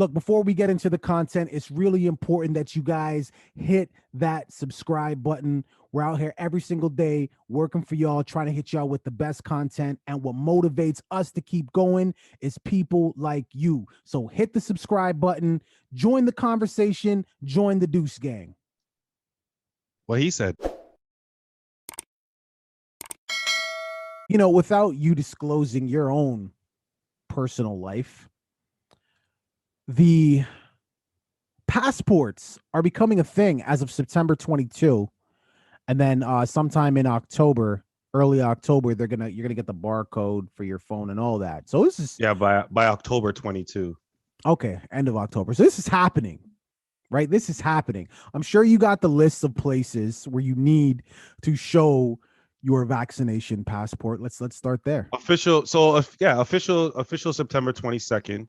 Look, before we get into the content, it's really important that you guys hit that subscribe button. We're out here every single day working for y'all, trying to hit y'all with the best content. And what motivates us to keep going is people like you. So hit the subscribe button, join the conversation, join the Deuce Gang. What he said. You know, without you disclosing your own personal life, the passports are becoming a thing as of September 22, and then sometime in October, early October, you're gonna get the barcode for your phone and all that. So this is by October 22. okay, end of October. So this is happening, right? This is happening. I'm sure you got the list of places where you need to show your vaccination passport. Let's start there. Official. So official September 22nd.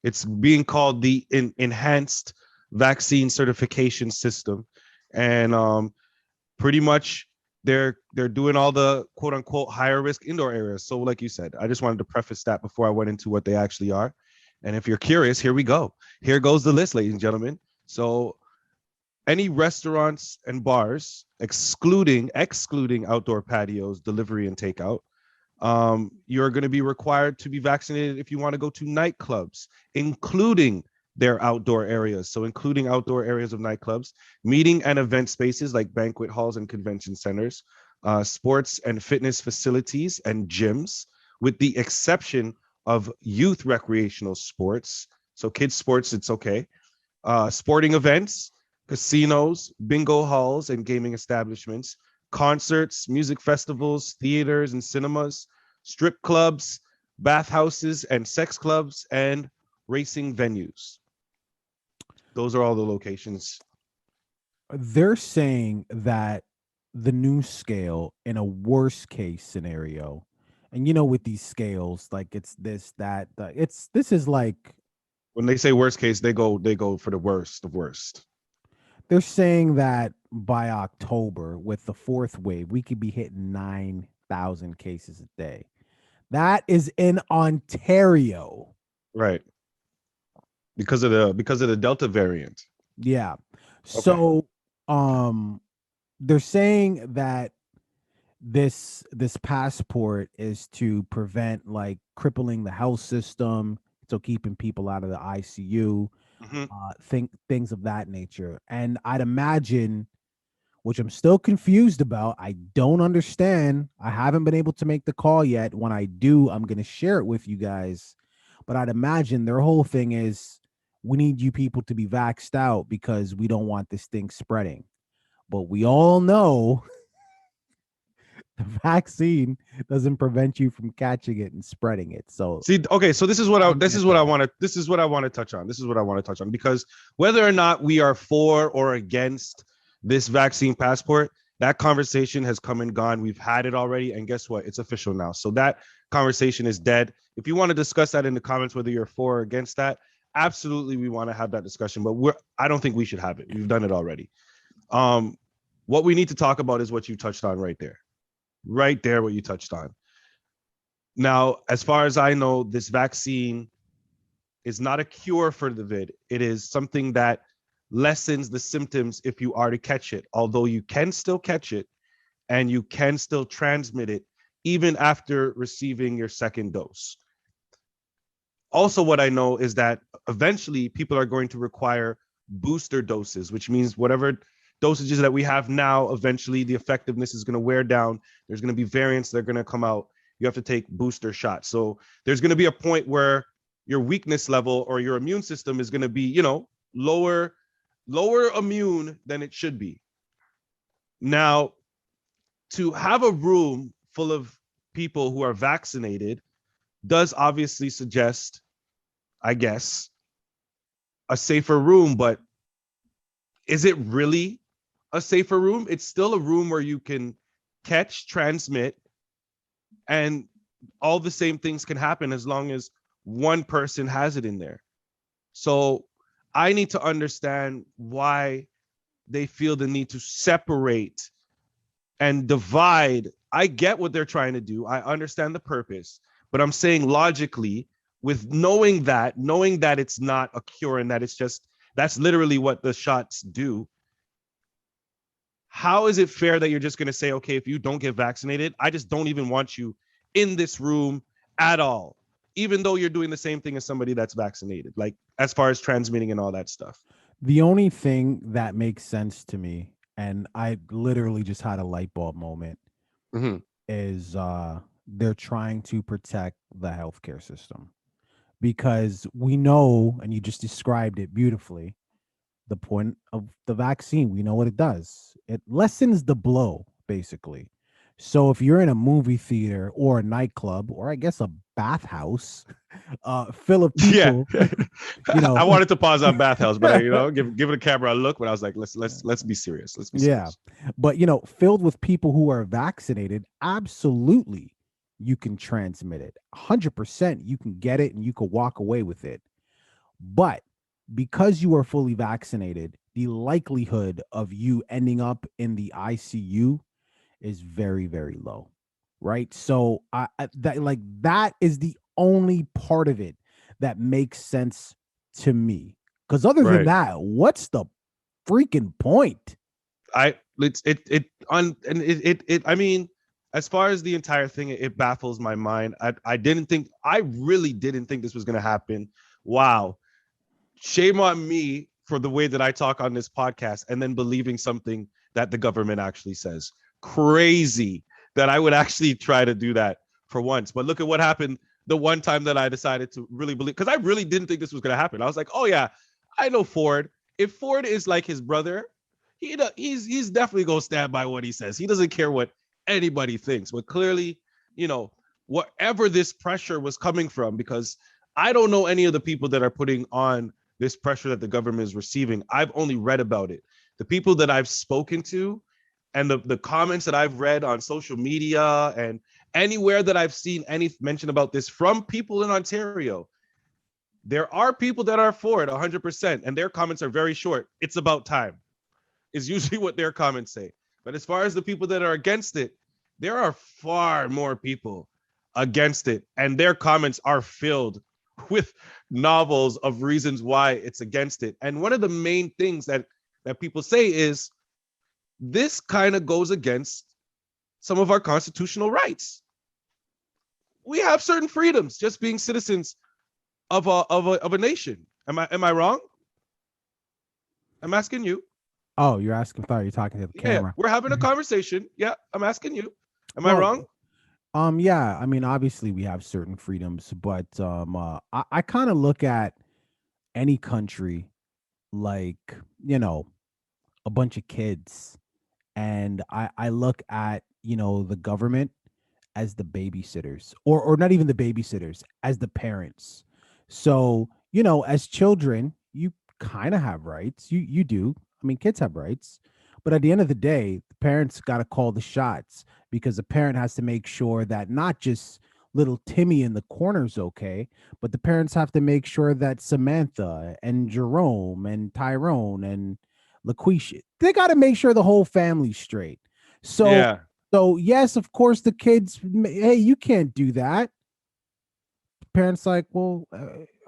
It's being called the enhanced vaccine certification system, and pretty much they're doing all the quote unquote higher risk indoor areas. So like you said, I just wanted to preface that before I went into what they actually are. And if you're curious, here we go. Here goes the list, ladies and gentlemen. So any restaurants and bars, excluding outdoor patios, delivery and takeout, you're going to be required to be vaccinated if you want to go to nightclubs, including their outdoor areas. So including outdoor areas of nightclubs, meeting and event spaces like banquet halls and convention centers, sports and fitness facilities and gyms, with the exception of youth recreational sports. So kids sports, it's okay. Sporting events, casinos, bingo halls and gaming establishments, concerts, music festivals, theaters and cinemas, strip clubs, bathhouses and sex clubs, and racing venues. Those are all the locations. They're saying that the new scale in a worst case scenario, and you know, with these scales, like it's this, that, this is like When they say worst case, they go for the worst of worst. they're saying that by October, with the fourth wave, we could be hitting 9,000 cases a day. That is in Ontario. Right. Because of the Delta variant. Yeah. So they're saying that this passport is to prevent like crippling the health system, so keeping people out of the ICU, things of that nature. And I'd imagine, which I'm still confused about, I don't understand. I haven't been able to make the call yet. When I do, I'm going to share it with you guys. But I'd imagine their whole thing is, we need you people to be vaxxed out because we don't want this thing spreading. But we all know the vaccine doesn't prevent you from catching it and spreading it. So see, okay, so this is what I want to touch on, because whether or not we are for or against this vaccine passport, that conversation has come and gone. We've had it already, and guess what? It's official now. So that conversation is dead. If you want to discuss that in the comments, whether you're for or against that, absolutely, we want to have that discussion. But I don't think we should have it. We've done it already. What we need to talk about is what you touched on right there. Right there, what you touched on. Now, as far as I know, this vaccine is not a cure for the vid. It is something that lessens the symptoms if you are to catch it, although you can still catch it and you can still transmit it even after receiving your second dose. Also, what I know is that eventually people are going to require booster doses, which means whatever dosages that we have now, eventually the effectiveness is going to wear down. There's going to be variants that are going to come out. You have to take booster shots. So there's going to be a point where your weakness level or your immune system is going to be, lower immune than it should be. Now, to have a room full of people who are vaccinated does obviously suggest, I guess, a safer room, but is it really a safer room? It's still a room where you can catch, transmit, and all the same things can happen as long as one person has it in there. So I need to understand why they feel the need to separate and divide. I get what they're trying to do. I understand the purpose, but I'm saying logically, with knowing that it's not a cure and that it's just, that's literally what the shots do. How is it fair that you're just going to say, okay, if you don't get vaccinated, I just don't even want you in this room at all, even though you're doing the same thing as somebody that's vaccinated, like as far as transmitting and all that stuff? The only thing that makes sense to me, and I literally just had a light bulb moment, Mm-hmm. is they're trying to protect the healthcare system, because we know, and you just described it beautifully, the point of the vaccine. We know what it does. It lessens the blow, basically. So if you're in a movie theater or a nightclub, or I guess a bathhouse, full of Yeah. people, you I know, wanted to pause on bathhouse, but I, give the camera a look. But I was like, let's be serious. Let's be yeah, serious. but filled with people who are vaccinated, absolutely, you can transmit it. 100%, you can get it and you can walk away with it. But because you are fully vaccinated, the likelihood of you ending up in the ICU is very, very low. Right. So that is the only part of it that makes sense to me. Because other than Right. that, what's the freaking point? I mean, as far as the entire thing, it baffles my mind. I really didn't think this was gonna happen. Wow. Shame on me for the way that I talk on this podcast and then believing something that the government actually says. Crazy that I would actually try to do that for once. But look at what happened the one time that I decided to really believe, because I really didn't think this was going to happen. I was like, oh yeah, I know Ford. If Ford is like his brother, he's definitely going to stand by what he says. He doesn't care what anybody thinks. But clearly, whatever this pressure was coming from, because I don't know any of the people that are putting on this pressure that the government is receiving. I've only read about it. The people that I've spoken to and the comments that I've read on social media and anywhere that I've seen any mention about this from people in Ontario, there are people that are for it 100%, and their comments are very short. It's about time, is usually what their comments say. But as far as the people that are against it, there are far more people against it, and their comments are filled with novels of reasons why it's against it. And one of the main things that people say is this kind of goes against some of our constitutional rights. We have certain freedoms just being citizens of a nation. Am I wrong? I'm asking you. Oh, you're asking? Thought you're talking to the Yeah, camera. we're having a conversation. Yeah, I'm asking you. Am I Well, wrong? yeah. I mean, obviously, we have certain freedoms, but I kind of look at any country like a bunch of kids, and I look at the government as the babysitters, or not even the babysitters, as the parents. So as children, you kind of have rights. You do. I mean, kids have rights, but at the end of the day, the parents got to call the shots, because the parent has to make sure that not just little Timmy in the corner's okay, but the parents have to make sure that Samantha and Jerome and Tyrone and LaQuisha, they got to make sure the whole family's straight. So Yeah. so yes, of course, the kids, hey, you can't do that. Parents like, well,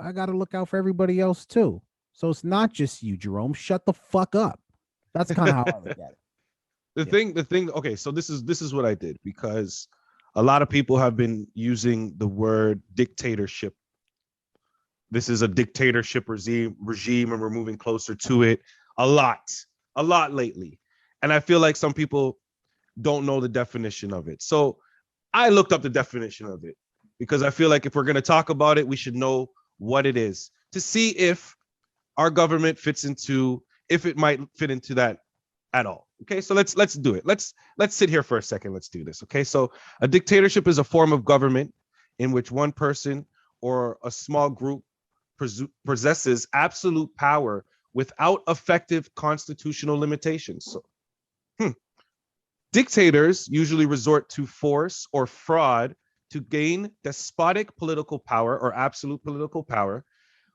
I got to look out for everybody else too. So it's not just you, Jerome. Shut the fuck up. That's kind of how I look at it. The thing. Okay, so this is what I did, because a lot of people have been using the word dictatorship. This is a dictatorship regime, and we're moving closer to it a lot lately. And I feel like some people don't know the definition of it. So I looked up the definition of it, because I feel like if we're going to talk about it, we should know what it is, to see if our government if it might fit into that at all. Okay, so let's do it. Let's sit here for a second. Let's do this. Okay, so a dictatorship is a form of government in which one person or a small group possesses absolute power without effective constitutional limitations. So, dictators usually resort to force or fraud to gain despotic political power or absolute political power,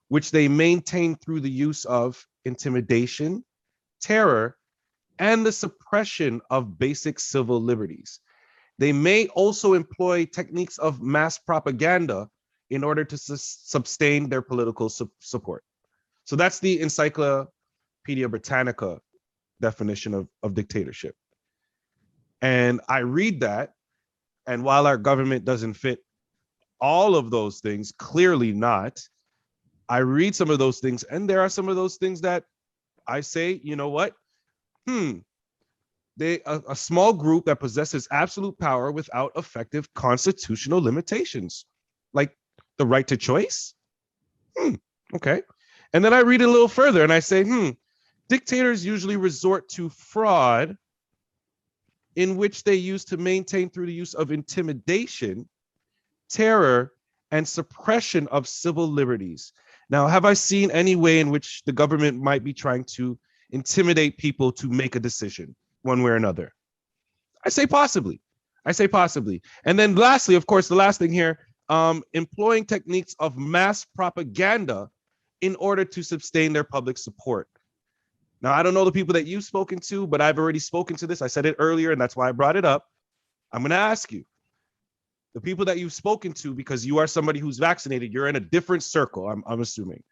which they maintain through the use of intimidation, terror, and the suppression of basic civil liberties. They may also employ techniques of mass propaganda in order to sustain their political support. So that's the Encyclopedia Britannica definition of dictatorship. And I read that, and while our government doesn't fit all of those things, clearly not, I read some of those things, and there are some of those things that I say, you know what? A small group that possesses absolute power without effective constitutional limitations, like the right to choice. Okay. And then I read it a little further and I say, dictators usually resort to fraud, in which they use to maintain through the use of intimidation, terror, and suppression of civil liberties. Now, have I seen any way in which the government might be trying to intimidate people to make a decision one way or another? I say possibly. And then lastly, of course, the last thing here, employing techniques of mass propaganda in order to sustain their public support. Now, I don't know the people that you've spoken to, but I've already spoken to this. I said it earlier, and that's why I brought it up. I'm going to ask you, the people that you've spoken to, because you are somebody who's vaccinated, you're in a different circle, I'm assuming.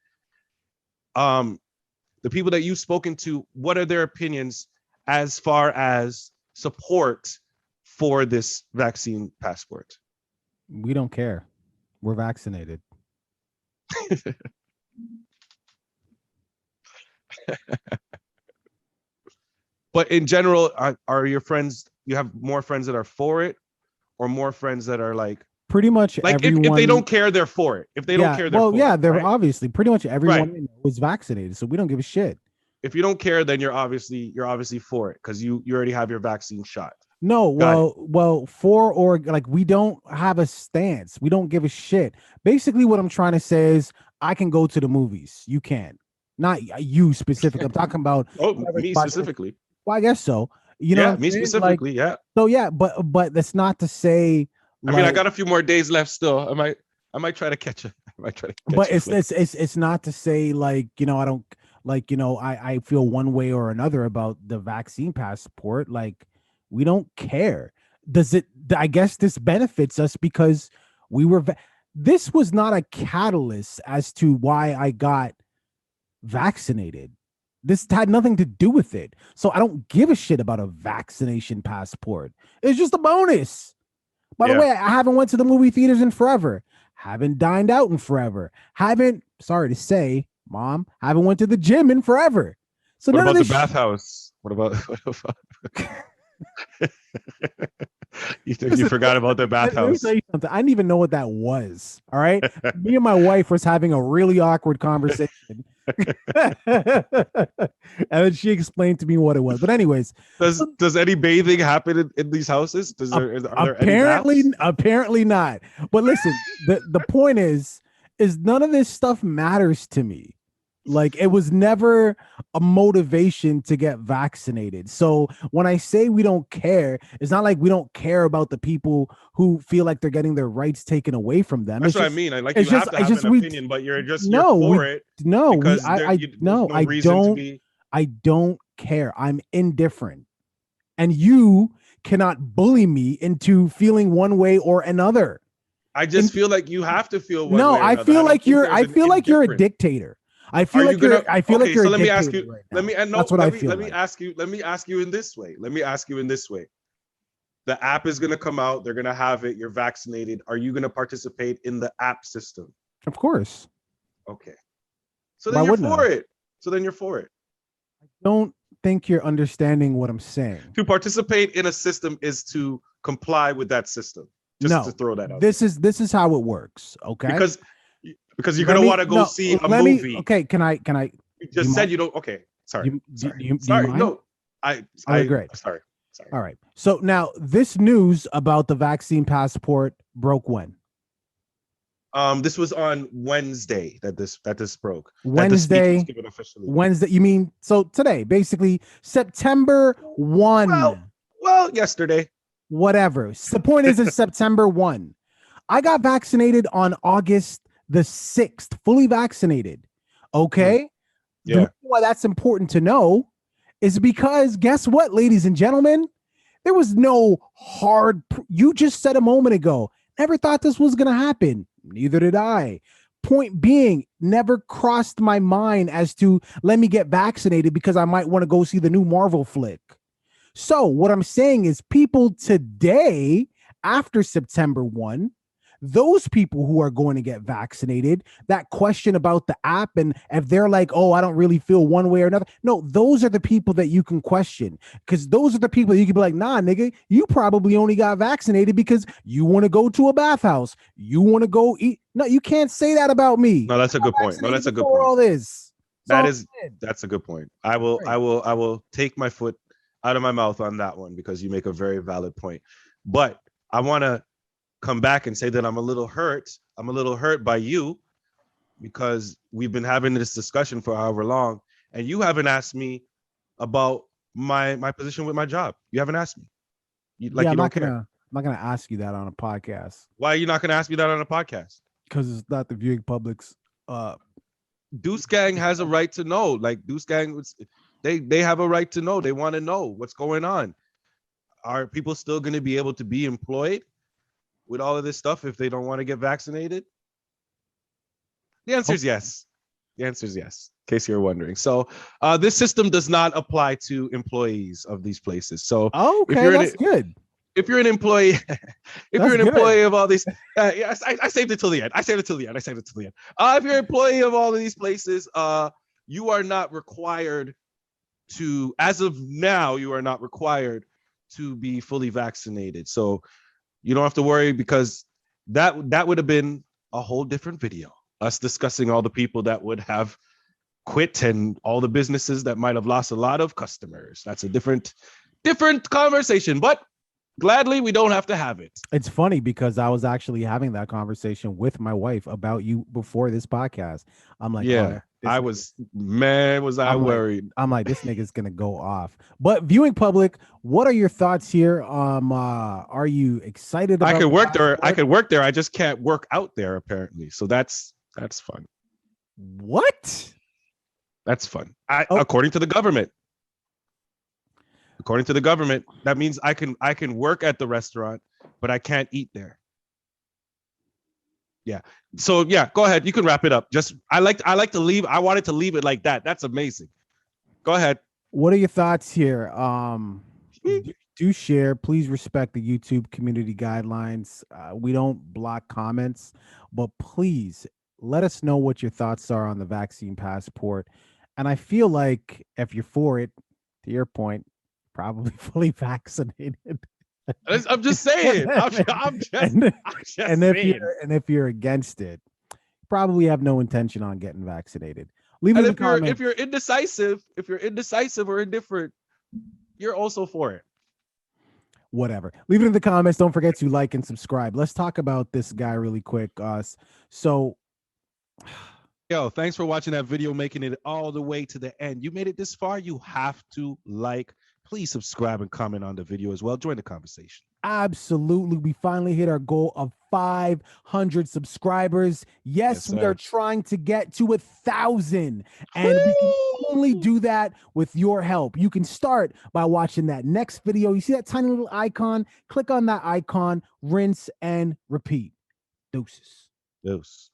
The people that you've spoken to, what are their opinions as far as support for this vaccine passport? We don't care. We're vaccinated. But in general, are your friends, you have more friends that are for it, or more friends that are like pretty much everyone? If they don't care, they're for it. If they don't care, they're for it. They're right? Obviously pretty much everyone is vaccinated, so we don't give a shit. If you don't care, then you're obviously for it because you already have your vaccine shot. No, well, for or like we don't have a stance. We don't give a shit. Basically, what I'm trying to say is I can go to the movies. You can. Not you specifically. I'm talking about me specifically. Well, I guess so. You know, me specifically, like, So yeah, but that's not to say. I mean, I got a few more days left still. I might try to catch it. But it's not to say like, you know, I don't like, you know, I feel one way or another about the vaccine passport. Like, we don't care. I guess this benefits us because we were. This was not a catalyst as to why I got vaccinated. This had nothing to do with it. So I don't give a shit about a vaccination passport. It's just a bonus. By the way, I haven't went to the movie theaters in forever. Haven't dined out in forever. Sorry to say, Mom, haven't went to the gym in forever. So what about the bathhouse? What about you forgot about the bathhouse? Let me tell you something. I didn't even know what that was. All right. Me and my wife was having a really awkward conversation. And then she explained to me what it was. But anyways, does any bathing happen in these houses? Apparently not. But listen, the point is none of this stuff matters to me. Like, it was never a motivation to get vaccinated. So when I say we don't care, it's not like we don't care about the people who feel like they're getting their rights taken away from them. That's what I mean. Like, you have to have an opinion, but you're for it. No, I don't care. I'm indifferent. And you cannot bully me into feeling one way or another. I just feel like you have to feel one way or another. I feel like you're a dictator. I feel like you're a dictator. Let me ask you. Right, let me ask you in this way. The app is going to come out. They're going to have it. You're vaccinated. Are you going to participate in the app system? Of course. Okay. So then you're for it. I don't think you're understanding what I'm saying. To participate in a system is to comply with that system. Just to throw that out. This is how it works. Okay. Because you're gonna want to go see a movie. Okay, can I? You just said you don't. Okay, sorry. Sorry. No, I great. Sorry. All right. So now this news about the vaccine passport broke when? This was on Wednesday that this broke. Wednesday. Wednesday. You mean so today? Basically, September 1. Well, yesterday. Whatever. The point is, it's September 1. I got vaccinated on August the 6th, fully vaccinated. Okay. Yeah. The reason why that's important to know is because guess what, ladies and gentlemen? There was no hard. You just said a moment ago, never thought this was going to happen. Neither did I. Point being, never crossed my mind as to let me get vaccinated because I might want to go see the new Marvel flick. So what I'm saying is people today, after September 1, those people who are going to get vaccinated, that question about the app, and if they're like, oh, I don't really feel one way or another. No, those are the people that you can question, because those are the people you can be like, nah, nigga, you probably only got vaccinated because you want to go to a bathhouse. You want to go eat. No, you can't say that about me. No, that's a good point. No, that's a good Before point. all this. That's a good point. I will take my foot out of my mouth on that one because you make a very valid point. But I want to come back and say that I'm a little hurt. I'm a little hurt by you because we've been having this discussion for however long, and you haven't asked me about my position with my job. You haven't asked me. I'm not gonna ask you that on a podcast. Why are you not gonna ask me that on a podcast? Because it's not the viewing public's. Deuce Gang has a right to know. Like Deuce Gang, they have a right to know. They want to know what's going on. Are people still going to be able to be employed with all of this stuff if they don't want to get vaccinated? The answer is yes. The answer is yes, in case you're wondering. So this system does not apply to employees of these places. So that's good. If you're an employee, employee of all these, yes, I saved it till the end. I saved it till the end. If you're an employee of all of these places, you are not required to, as of now, you are not required to be fully vaccinated. So you don't have to worry, because that would have been a whole different video, us discussing all the people that would have quit and all the businesses that might have lost a lot of customers. That's a different conversation, but gladly we don't have to have it. It's funny because I was actually having that conversation with my wife about you before this podcast. I'm like, yeah, I was worried. I'm like, this nigga's gonna go off. But viewing public, what are your thoughts here? Are you excited about I could work there. I just can't work out there apparently. So that's fun. What? That's fun. According to the government. According to the government, that means I can work at the restaurant, but I can't eat there. Yeah. So yeah, go ahead. You can wrap it up. Just I like to leave. I wanted to leave it like that. That's amazing. Go ahead. What are your thoughts here? Do share. Please respect the YouTube community guidelines. We don't block comments, but please let us know what your thoughts are on the vaccine passport. And I feel like if you're for it, to your point, probably fully vaccinated. I'm just saying. If you're against it, probably have no intention on getting vaccinated. If you're indecisive or indifferent, you're also for it. Whatever. Leave it in the comments. Don't forget to like and subscribe. Let's talk about this guy really quick. Yo, thanks for watching that video, making it all the way to the end. You made it this far, you have to like. Please subscribe and comment on the video as well. Join the conversation. Absolutely. We finally hit our goal of 500 subscribers. Yes, we are trying to get to 1,000. And we can only do that with your help. You can start by watching that next video. You see that tiny little icon? Click on that icon, rinse and repeat. Deuces. Deuce.